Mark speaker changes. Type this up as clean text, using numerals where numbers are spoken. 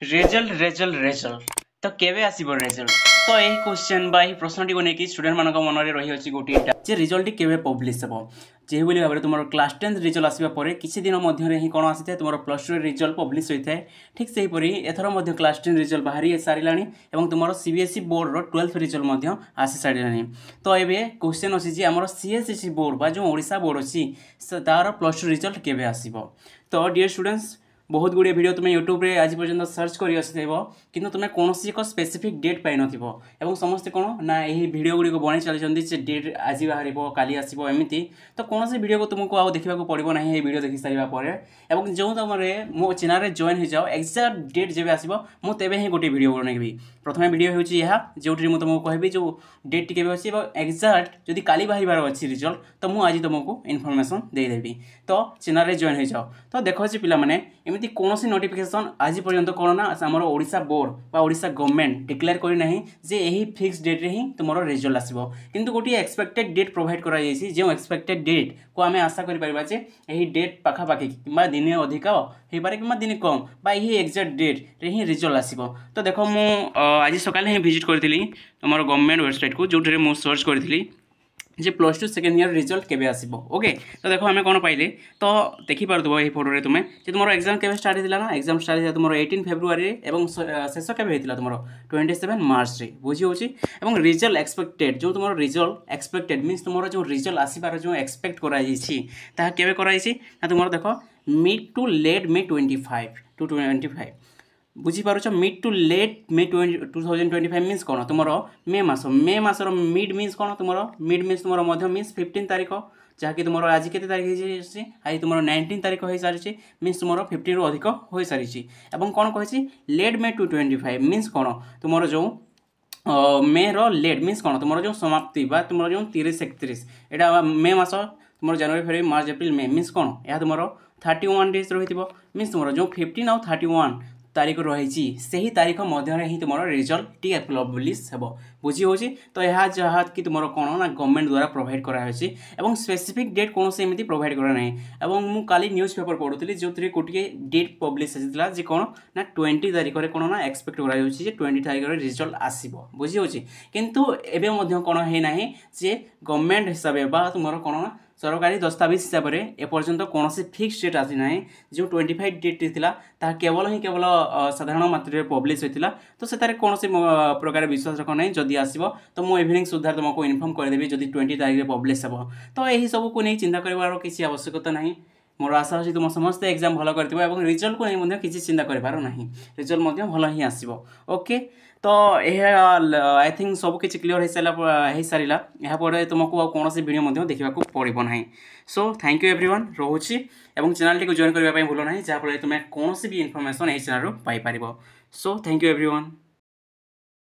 Speaker 1: Result तो केवे आसीबो result तो यही क्वेश्चन बा यही प्रश्नटी को लेकिन स्टूडेंट मान मन में रही अच्छी गोटे जे रिजल्ट रिजल्ट पब्लिश हे जो भाव में तुम क्लास 10 रिजल्ट आसवा किसी दिन मध्य ही कौन आसी तुम प्लस टू रिजल्ट पब्लिश होता है ठीक से हीपरी एथर क्लास 10 रिजल्ट बाहरी सारा और तुम सीबीएसई बोर्ड रो 12th रिजल्ट आसी सारा तो ये क्वेश्चन अच्छी आम सीएससी बोर्ड बा जो ओडिशा बोर्ड अच्छी तार प्लस टू रिजल्ट केवे आसो। तो डियर स्टूडेंट्स बहुत गुड़े वीडियो तुम यूट्यूब रे आज पर्यटन सर्च कर कि तुम कौन एक स्पेसिफिक डेट पाई नथिबो समस्ते कौन ना यही वीडियो गुड़ी बन चलती डेट आज बाहर काली आसो एमती तो कौन से वीडियो को तुमको आउ देखा पड़ो ना ये वीडियो देखी सारा जो तुम मो चैनल में जॉइन हो जाओ एक्जाक्ट डेट जब आसो मुझे ही गोटे वीडियो बनैबी प्रथम वीडियो हूँ जो तुमको कहबी जो डेट के अच्छी एक्जाक्ट जदि काली बाहर अच्छी रिजल्ट तो मुझे आज तुमको इनफर्मेशन देदेवी तो चैनल में जॉइन हो जाओ। तो देखो पे एमती कौन सी नोटिफिकेशन आज पर्यंत कौन ना आमर ओडिशा बोर्ड बा ओडिशा गवर्नमेंट डिक्लेयर करना जे यही फिक्स डेट रे ही तुम रिजल्ट आसो किंतु गोटे एक्सपेक्टेड डेट प्रोवाइड कर जो एक्सपेक्टेड डेट को आम आशा करें यही डेट पाखापाखि कि दिन अधिक हो पारे कि दिन कम बा यही एक्जाक्ट डेट रे ही रिजल्ट आसो। तो देखो मु आज सकाल ही विजिट करी तुम गवर्नमेंट वेबसाइट को जो मुझे सर्च करी जे plus two second year result केबे आसीबो ओके। तो देखो आम कौन पाइले तो देखिपो ये फोटो रे तुम्हें जे तुम एग्जाम केबे स्टार्ट होता ना एग्जाम स्टार्ट होता तुम 18 फेब्रुआरी और शेष केबे होता तुम 27 मार्च रे बुझी होची एवं रिजल्ट एक्सपेक्टेड जो तुम रिजल्ट एक्सपेक्टेड मीन्स तुम जो रिजल्ट आसीबार जो एक्सपेक्ट करा केबे करा ना तुम देखो मिड टू लेट मे 25 बुझीपार mid to late May 2025 means कौन तुम मे मसर मिड मीन्स कौन तुम मिड मीन्स तुम मीन्स 15 तारीख जहाँकि तुम आज के तारीख आज तुम 19 तारीख हो सारी मीन्स तुम 15 रु अधिक हो सारी और कौन कही लेट मे 2025 मीन्स कौन तुम जो मे लेट मीन्स कौन तुम जो समाप्ति बा तुम जो 30-31 यहाँ मे मस तुम जनवरी February March April May means कौन यह तुम 31 डेज रही मीन्स तुम जो 15 आउ 31 तारीख रही से ही तारीख मध्य ही तुम रिजल्ट टी पब्लिश हे बुझी हो। तो यह जहाँ कि तुम कौन ना गवर्नमेंट द्वारा प्रोवाइड कराई और स्पेसिफिक डेट कौन से एमती प्रोवाइड करा ना मुझे काली न्यूज पेपर पढ़ुली जो गोटे डेट पब्लिश होता जे कौन ना 20 तारीख में कौन ना एक्सपेक्ट कर 20 तारीख में रिजल्ट आसो बुझी हो। किंतु एवं कौन है ना जे गवर्नमेंट हिसाब से तुम कौन ना सरकारी दस्तावेज हिसाब से एपर्यंत कौन से फिक्स डेट आसी ना जो 25 डेट था केवल ही केवल साधारण मात्रा पब्लिश होता तो से कौन से प्रकार विश्वास रख ना जदि आसो तो मुझे इवनिंग सुधा तुमको इनफर्म करदेवी जदि 20 तारीख में पब्लिश हे तो यही सब को नहीं चिंता कर किसी आवश्यकता ना मोर आशा अच्छी तुम समस्त एग्जाम भल कर रिजल्ट को नहीं किसी चिंता कर रिजल्ट भल ही आसो ओके। तो यह आई थिंक सब किसी क्लीयर हो सारा यापर तुमको कौन से वीडियो देखा पड़ो ना। सो थैंक यू एवरीवन रोचे और चैनल टी जॉइन करने भूल ना जहाँफल तुम कौन भी इनफर्मेशन यही channel Piper. So thank you everyone.